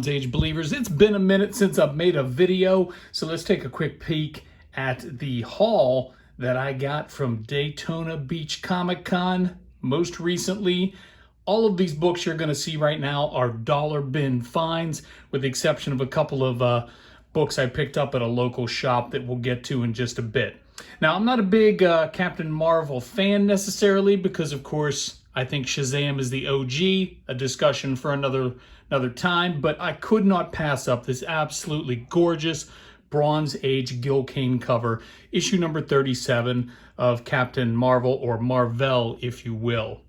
Bronze Age believers. It's been a minute since I've made a video, so let's take a quick peek at the haul that I got from Daytona Beach Comic Con most recently. All of these books you're going to see right now are dollar bin finds, with the exception of a couple of books I picked up at a local shop that we'll get to in just a bit. Now, I'm not a big Captain Marvel fan necessarily because, of course, I think Shazam is the OG, a discussion for another time, but I could not pass up this absolutely gorgeous Bronze Age Gil Kane cover, issue number 37 of Captain Marvel, or Marvel, if you will.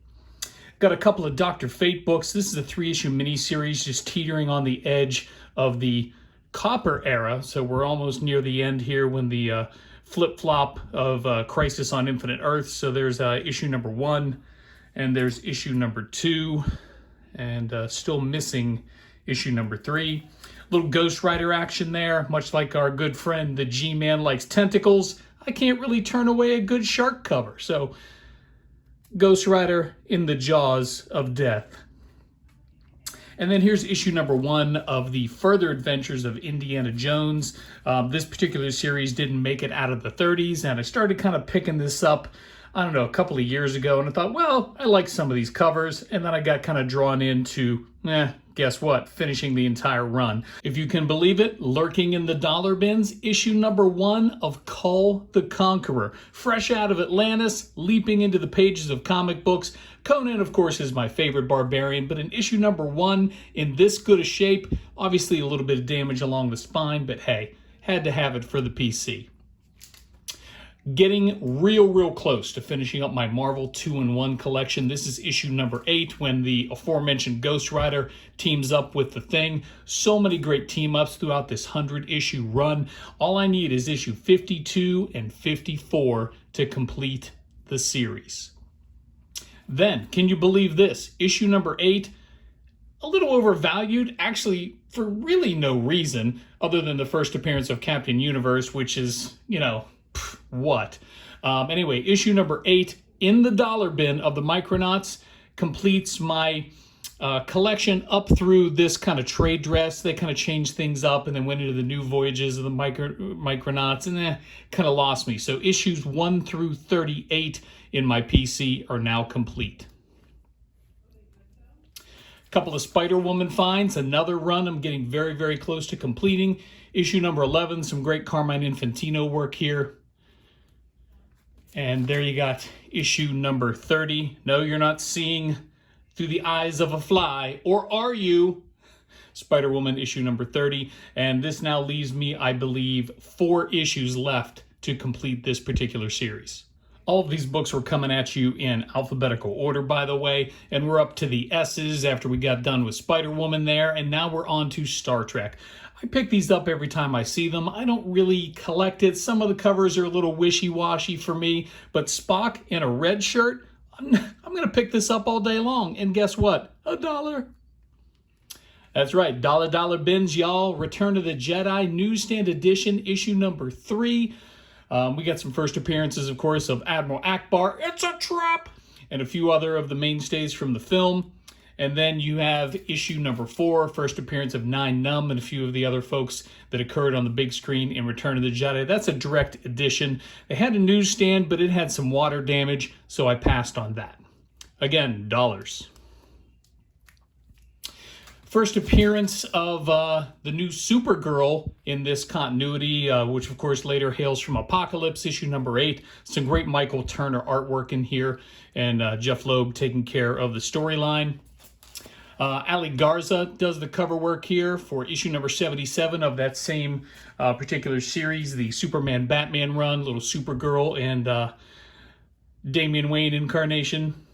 Got a couple of Dr. Fate books. This is a 3-issue miniseries just teetering on the edge of the Copper era, so we're almost near the end here when the flip-flop of Crisis on Infinite Earths. So there's issue number 1, and there's issue number 2, and still missing issue number 3. Little Ghost Rider action there, much like our good friend the G-Man likes tentacles. I can't really turn away a good shark cover, so Ghost Rider in the jaws of death. And then here's issue number 1 of the Further Adventures of Indiana Jones. This particular series didn't make it out of the 30s, and I started kind of picking this up, I don't know, a couple of years ago, and I thought, well, I like some of these covers, and then I got kind of drawn into, guess what, finishing the entire run. If you can believe it, lurking in the dollar bins, issue number 1 of Kull the Conqueror. Fresh out of Atlantis, leaping into the pages of comic books. Conan, of course, is my favorite barbarian, but in issue number 1, in this good a shape, obviously a little bit of damage along the spine, but hey, had to have it for the PC. Getting real close to finishing up my Marvel 2-in-1 collection. This is issue number 8 when the aforementioned Ghost Rider teams up with the Thing. So many great team-ups throughout this 100-issue run. All I need is issue 52 and 54 to complete the series. Then, can you believe this? Issue number 8, a little overvalued, actually, for really no reason other than the first appearance of Captain Universe, which is, you know, what? Anyway, issue number 8 in the dollar bin of the Micronauts completes my collection up through this kind of trade dress. They kind of changed things up and then went into the new voyages of the Micronauts, and kind of lost me. So issues 1 through 38 in my PC are now complete. Couple of Spider-Woman finds, another run I'm getting very close to completing. Issue number 11, some great Carmine Infantino work here. And there you got issue number 30. No, you're not seeing through the eyes of a fly, or are you? Spider-Woman issue number 30. And this now leaves me, I believe, 4 issues left to complete this particular series. All of these books were coming at you in alphabetical order, by the way, and we're up to the S's after we got done with Spider-Woman there, and now we're on to Star Trek. I pick these up every time I see them. I don't really collect it. Some of the covers are a little wishy-washy for me, but Spock in a red shirt, I'm going to pick this up all day long, and guess what? $1. That's right, dollar bins, y'all. Return of the Jedi, newsstand edition, issue number 3. We got some first appearances, of course, of Admiral Akbar, it's a trap, and a few other of the mainstays from the film. And then you have issue number 4, first appearance of Nien Nunb and a few of the other folks that occurred on the big screen in Return of the Jedi. That's a direct edition. They had a newsstand, but it had some water damage, so I passed on that. Again, dollars. First appearance of the new Supergirl in this continuity, which of course later hails from Apocalypse, issue number 8. Some great Michael Turner artwork in here, and Jeff Loeb taking care of the storyline. Ali Garza does the cover work here for issue number 77 of that same particular series, the Superman-Batman run, little Supergirl and Damian Wayne incarnation.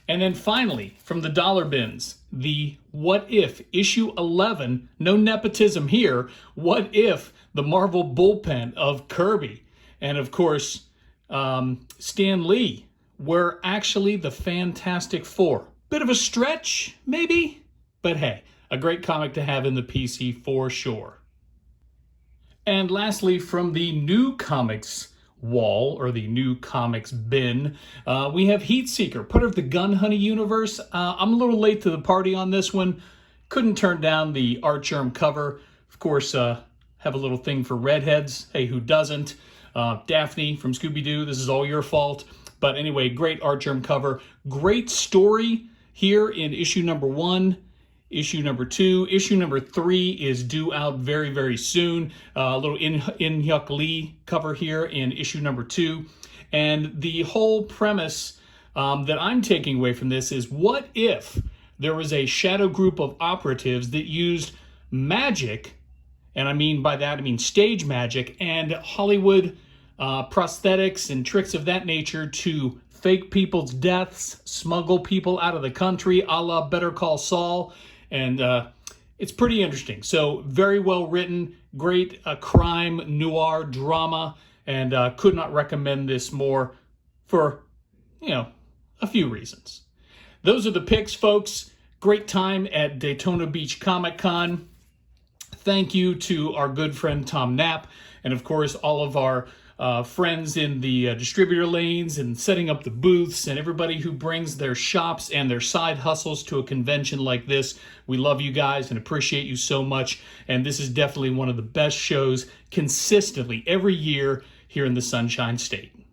And then finally, from the dollar bins, the What If, issue 11, no nepotism here, What If, the Marvel bullpen of Kirby. And of course, Stan Lee were actually the Fantastic Four. Bit of a stretch, maybe? But hey, a great comic to have in the PC for sure. And lastly, from the new comics wall, or the new comics bin, we have Heatseeker, part of the Gun Honey universe. I'm a little late to the party on this one. couldn't turn down the Artgerm cover. Of course, have a little thing for redheads. Hey, who doesn't? Daphne from Scooby-Doo, this is all your fault. But anyway, great Artgerm cover. Great story here in issue number 1. Issue number 2. Issue number 3 is due out very, very soon. A little In-Hyuk Lee cover here in issue number 2. And the whole premise that I'm taking away from this is, what if there was a shadow group of operatives that used magic, and I mean by that, I mean stage magic and Hollywood prosthetics and tricks of that nature to fake people's deaths, smuggle people out of the country, a la Better Call Saul. And it's pretty interesting. So very well written, great crime noir drama, and could not recommend this more for, a few reasons. Those are the picks, folks. Great time at Daytona Beach Comic Con. Thank you to our good friend Tom Knapp, and of course all of our friends in the distributor lanes and setting up the booths, and everybody who brings their shops and their side hustles to a convention like this. We love you guys and appreciate you so much, and this is definitely one of the best shows consistently every year here in the Sunshine State.